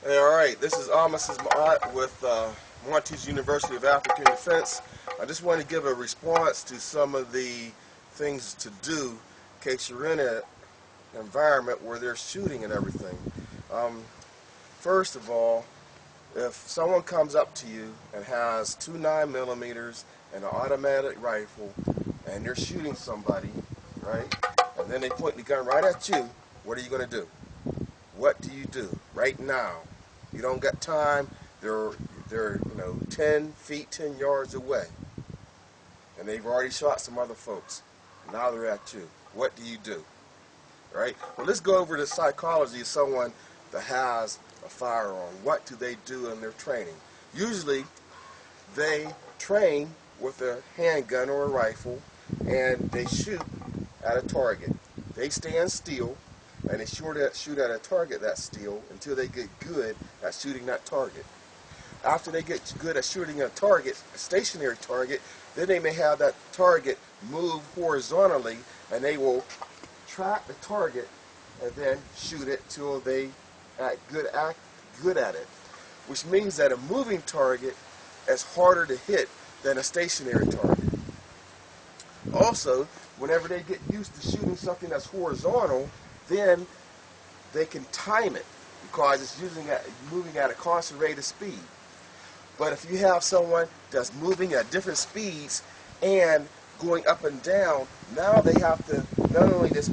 Hey, alright, this is Ahmses Maat with Newtown University of African Defense. I just want to give a response to some of the things to do in case you're in an environment where there's shooting and everything. First of all, if someone comes up to you and has two 9mm and an automatic rifle and they're shooting somebody, right, and then they point the gun right at you, what are you going to do? What do you do right now? You don't got time. They're 10 feet, 10 yards away, and they've already shot some other folks. Now they're at you. What do you do? Right? Well, let's go over the psychology of someone that has a firearm. What do they do in their training? Usually, they train with a handgun or a rifle, and they shoot at a target. They stand still, and they shoot at a target that's still until they get good at shooting that target. After they get good at shooting a target, a stationary target, then they may have that target move horizontally, and they will track the target and then shoot it till they get good at it. Which means that a moving target is harder to hit than a stationary target. Also, whenever they get used to shooting something that's horizontal, then they can time it because it's moving at a concentrated speed. But if you have someone that's moving at different speeds and going up and down, now they have to not only just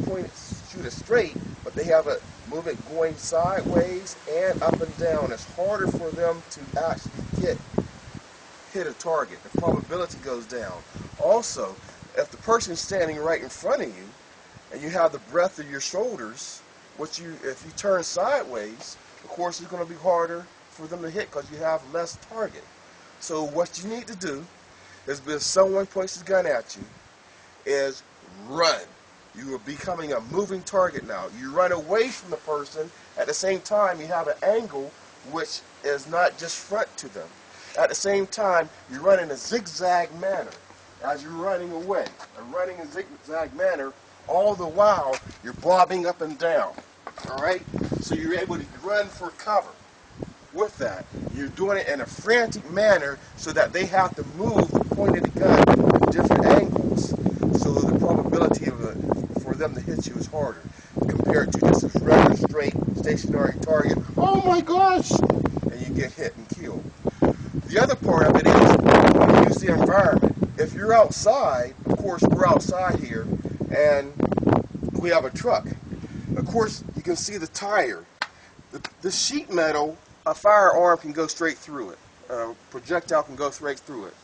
shoot it straight, but they have it moving going sideways and up and down. It's harder for them to actually hit a target. The probability goes down. Also, if the person's standing right in front of you and you have the breadth of your shoulders, if you turn sideways, of course it's going to be harder for them to hit because you have less target. So what you need to do is, if someone points his gun at you, is run. You are becoming a moving target now. You run away from the person. At the same time, you have an angle which is not just front to them. At the same time, you run in a zigzag manner as you're running away. And running in a zigzag manner, all the while you're bobbing up and down. Alright? So you're able to run for cover. With that, you're doing it in a frantic manner so that they have to move the point of the gun in different angles. So the probability for them to hit you is harder compared to just a regular straight stationary target. Oh my gosh! And you get hit and killed. The other part of it is when you use the environment. If you're outside, of course we're outside here, and we have a truck. Of course, you can see the tire. The sheet metal, a firearm can go straight through it. A projectile can go straight through it.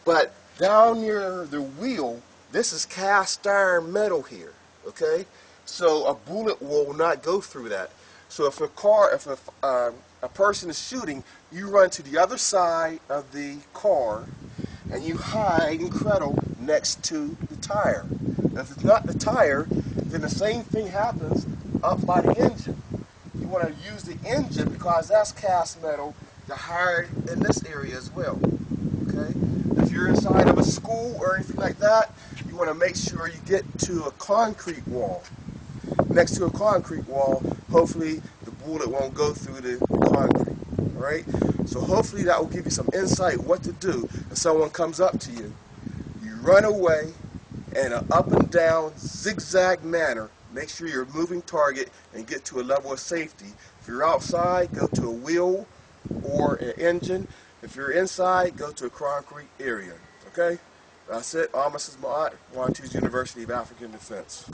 But down near the wheel, this is cast iron metal here, okay? So a bullet will not go through that. So if a person is shooting, you run to the other side of the car and you hide and cradle next to the tire. If it's not the tire, then the same thing happens up by the engine. You want to use the engine because that's cast metal to hide in this area as well. Okay? If you're inside of a school or anything like that, you want to make sure you get to a concrete wall. Next to a concrete wall, hopefully the bullet won't go through the concrete. Alright? So hopefully that will give you some insight what to do if someone comes up to you. You run away in an up and down zigzag manner. Make sure you're a moving target and get to a level of safety. If you're outside, go to a wheel or an engine. If you're inside, go to a concrete area. Okay? That's it. Ahmses Maat, Newtown University of African Defense.